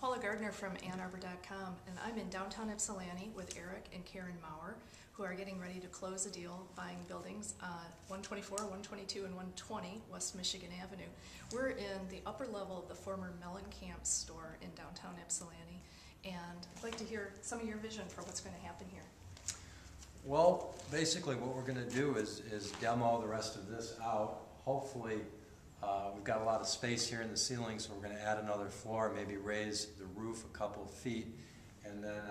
Paula Gardner from AnnArbor.com, and I'm in downtown Ypsilanti with Eric and Karen Maurer, who are getting ready to close a deal buying buildings 124, 122, and 120 West Michigan Avenue. We're in the upper level of the former Mellencamp store in downtown Ypsilanti, and I'd like to hear some of your vision for what's going to happen here. Well, basically what we're going to do is demo the rest of this out. Hopefully we've got a lot of space here in the ceiling, so we're going to add another floor, maybe raise the roof a couple of feet, and then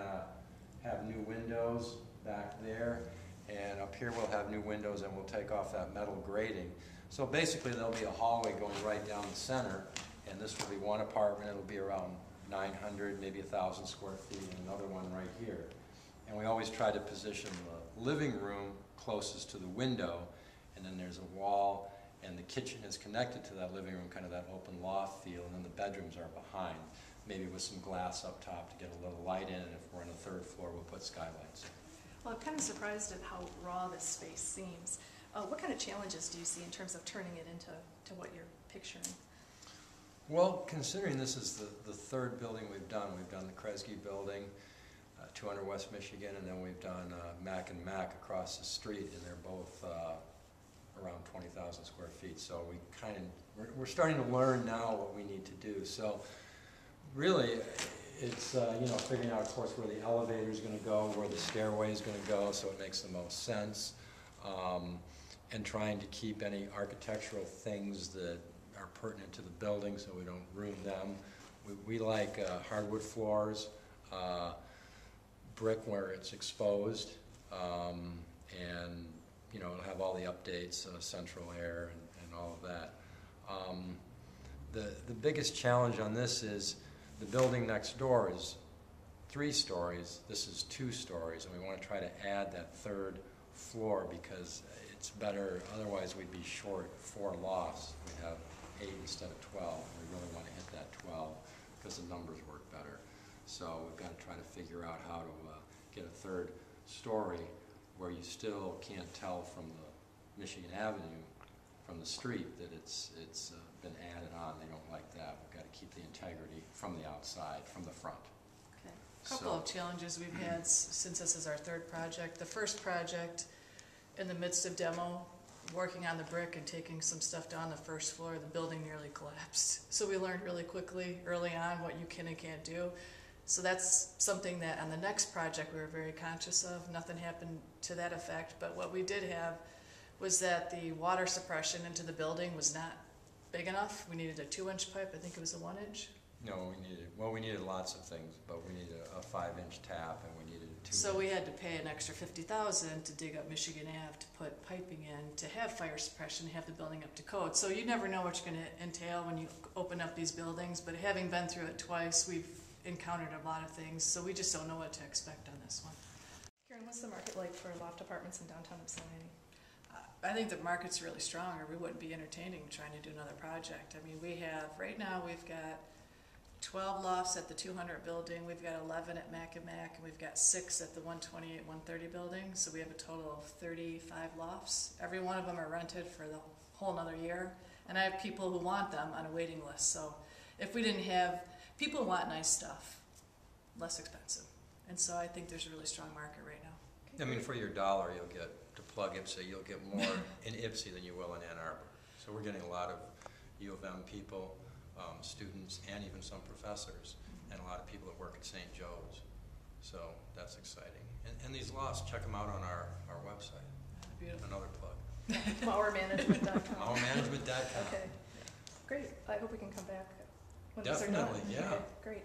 have new windows back there. And up here we'll have new windows, and we'll take off that metal grating. So basically there'll be a hallway going right down the center, and this will be one apartment. It'll be around 900, maybe 1,000 square feet, and another one right here. And we always try to position the living room closest to the window, and then there's a wall, and the kitchen is connected to that living room, kind of that open loft feel, and then the bedrooms are behind, maybe with some glass up top to get a little light in, and if we're on the third floor, we'll put skylights in. Well, I'm kind of surprised at how raw this space seems. What kind of challenges do you see in terms of turning it into what you're picturing? Well, considering this is the third building we've done the Kresge building, 200 West Michigan, and then we've done Mac and Mac across the street, and they're both around 20,000 square feet. So we're starting to learn now what we need to do. So really, it's figuring out, of course, where the elevator is going to go, where the stairway is going to go, so it makes the most sense, and trying to keep any architectural things that are pertinent to the building so we don't ruin them. We like hardwood floors, brick where it's exposed, and it'll have all the updates, central air and all of that. The biggest challenge on this is the building next door is 3 stories, this is 2 stories, and we want to try to add that third floor because it's better, otherwise we'd be short 4 lofts. We'd have 8 instead of 12, and we really want to hit that 12 because the numbers work better. So we've got to try to figure out how to get a third story where you still can't tell from the Michigan Avenue, from the street, that it's been added on. They don't like that. We've got to keep the integrity from the outside, from the front. Okay. A couple of challenges we've had since this is our third project. The first project, in the midst of demo, working on the brick and taking some stuff down the first floor, the building nearly collapsed. So we learned really quickly, early on, what you can and can't do. So that's something that on the next project we were very conscious of. Nothing happened to that effect, but what we did have was that the water suppression into the building was not big enough. We needed a 2-inch pipe. I think it was a 1-inch. No, we needed lots of things, but we needed a 5-inch tap, and we needed a 2-inch. So we had to pay an extra $50,000 to dig up Michigan Ave to put piping in to have fire suppression, to have the building up to code. So you never know what you're going to entail when you open up these buildings, but having been through it twice, we've encountered a lot of things, so we just don't know what to expect on this one. Karen, what's the market like for loft apartments in downtown Ypsilanti? I think the market's really strong, or we wouldn't be entertaining trying to do another project. I mean, right now we've got 12 lofts at the 200 building, we've got 11 at Mac and Mac, and we've got 6 at the 128, 130 building, so we have a total of 35 lofts. Every one of them are rented for the whole another year, and I have people who want them on a waiting list. So if we didn't have, people want nice stuff, less expensive, and so I think there's a really strong market right now. I mean, for your dollar, you'll get, to plug Ypsi, you'll get more in Ypsi than you will in Ann Arbor. So we're getting a lot of U of M people, students, and even some professors, and a lot of people that work at St. Joe's. So that's exciting. And these lofts, check them out on our website. Beautiful. Another plug. MauerManagement.com. MauerManagement.com. Okay, great. I hope we can come back when Definitely, these are done. yeah. Okay, great.